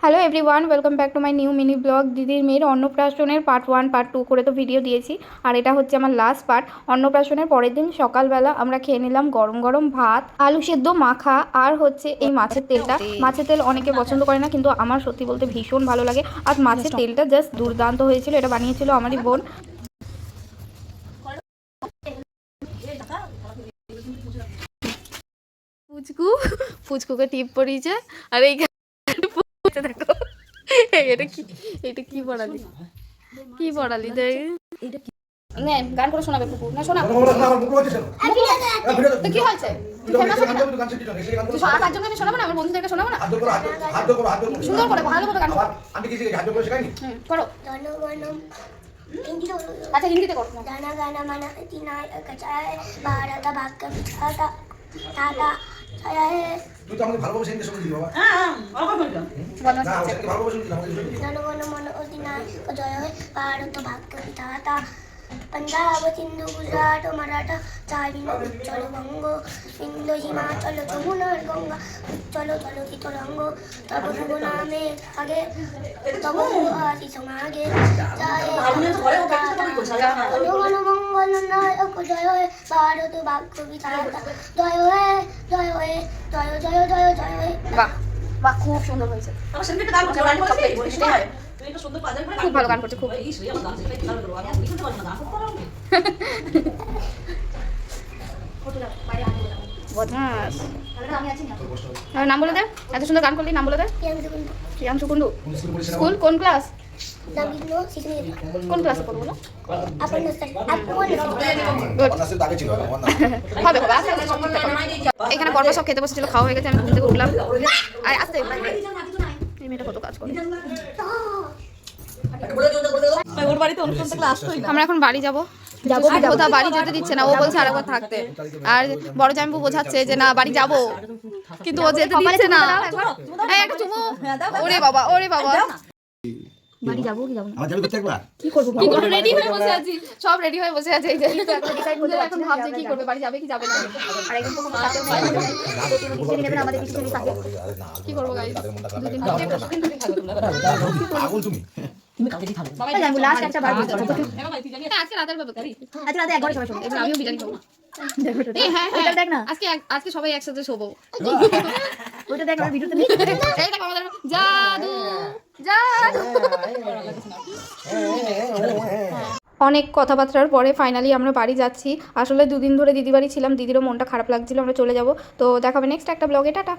Hello everyone, welcome back to my new mini blog. দিদির মেয়ের অন্নপ্রাশনের part 1 part 2 করে তো ভিডিও দিয়েছি, আর এটা হচ্ছে আমার লাস্ট পার্ট। অন্নপ্রাশনের পরের দিন সকালবেলা আমরা খেয়ে নিলাম গরম গরম ভাত, আলু সেদ্ধ মাখা, আর হচ্ছে এই মাছের তেলটা। মাছের তেল অনেকে পছন্দ করে না, কিন্তু আমার সত্যি বলতে ভীষণ ভালো লাগে। আর মাছের তেলটা জাস্ট দুর্দান্ত হয়েছিল। এটা বানিয়েছিল আমারই বোন। পুচকু পুচকুকে টিপ পরিয়েছে, আর এই দেখো এটা কি পড়ালি, কি পড়ালি দেখ। নে গান করে শোনাবে পুকু, না শোনা। তো কি হয়েছে? পাঁচজনকে শোনাবো না, আমার বন্ধুদেরকে শোনাবো না? সুন্দর করে ভালোভাবে গান করো। আমি কি হাত করে শেখাইনি? করো। আচ্ছা হিন্দিতে করো। গানা গানা মানা তিনা কচায় বারাতা ভাগ্য বিধাতা টাটা ছায়া হে। তুই তো আমাকে ভালোভাবে হিন্দি শুনিয়ে দিবি বাবা। হ্যাঁ বাবা বল না, ওকে ভালোভাবে শুনিয়ে দাও। গানা গানা মানা তিনা কচায় হে বারাতা ভাগ্য বিধাতা पंजाब सिंधु गुजरात मराठा चारिनो चलो बंगो सिंधु हिमाचल जमुना गंगा चलो चलो की तरंगो तब शुभ नामे आगे तब आशीष मागे जय हनुमान मंगल नायक जय हे भारत भाग्य विधाता जय हे जय हे जय जय जय जय हे। वाह वाह, खूब सुंदर হয়েছে। আমার সামনে একটা গান করতে গান করতে বলিস না, তুই একটা সুন্দর বাজার করে খুব ভালো গান করতে। খুব এই শ্রেয়া আমার গান শিখাই দিলাম বলো, আমি লিখতে পারি না, গান করতে পারো না। বদমাস। আমি আছি না, আর নাম বলে দে। এত সুন্দর গান করলি, নাম বলে দে। প্রিয়াংশু কুন্ডু। স্কুল কোন ক্লাস? কোন ক্লাসে পড়ো বলো? এখানে পর্ব সব খেতে বসেছিল, খাওয়া হয়ে গেছে, আমি ঘুম থেকে উঠলাম। আর আসতে এই মেয়েটা কত কাজ করে। আমরা এখন বাড়ি যাবো। কোথাও বাড়ি যেতে দিচ্ছে না, ও বলছে আরেকবার থাকতে। আর বড় জামাইবু বোঝাচ্ছে যে না বাড়ি যাবো, কিন্তু ও যেতে দিচ্ছে না। একটা চুমু। ওরে বাবা, ওরে বাবা। বাড়ি যাবো কি যাবো না, যাবো করতে একবার কি করব, কি করব, রেডি হয়ে বসে আছি, সব রেডি হয়ে বসে আছে। এই যে এখন ভাবছে কি করবে, বাড়ি যাবে কি যাবে না। আর একদম তো কোনো সাথেও নাই, তিনি নেবেন আমাদের কিছু কিছু থাকে। কি করব গাইস, দুদিন পাগল তুমি তুমি কালকে কি খাবে সবাই জানবো। লাস্ট একটা বার বলতে আজকে রাতের ব্যাপার, আজকে রাতে একবার সবাই শোবো, এবার আমিও বিরিয়ানি খাবো। এই হ্যাঁ ওটা দেখ না, আজকে সবাই একসাথে শোবো। ওটা দেখ আমার ভিডিওতে, এই দেখ আমাদের জাদু জাদু। অনেক কথাবার্তার পরে ফাইনালি আমরা বাড়ি যাচ্ছি। আসলে দুদিন ধরে দিদি বাড়ি ছিলাম, দিদিরও মনটা খারাপ লাগছিল, আমরা চলে যাব। তো দেখাবে নেক্সট একটা ব্লগে। টাটা।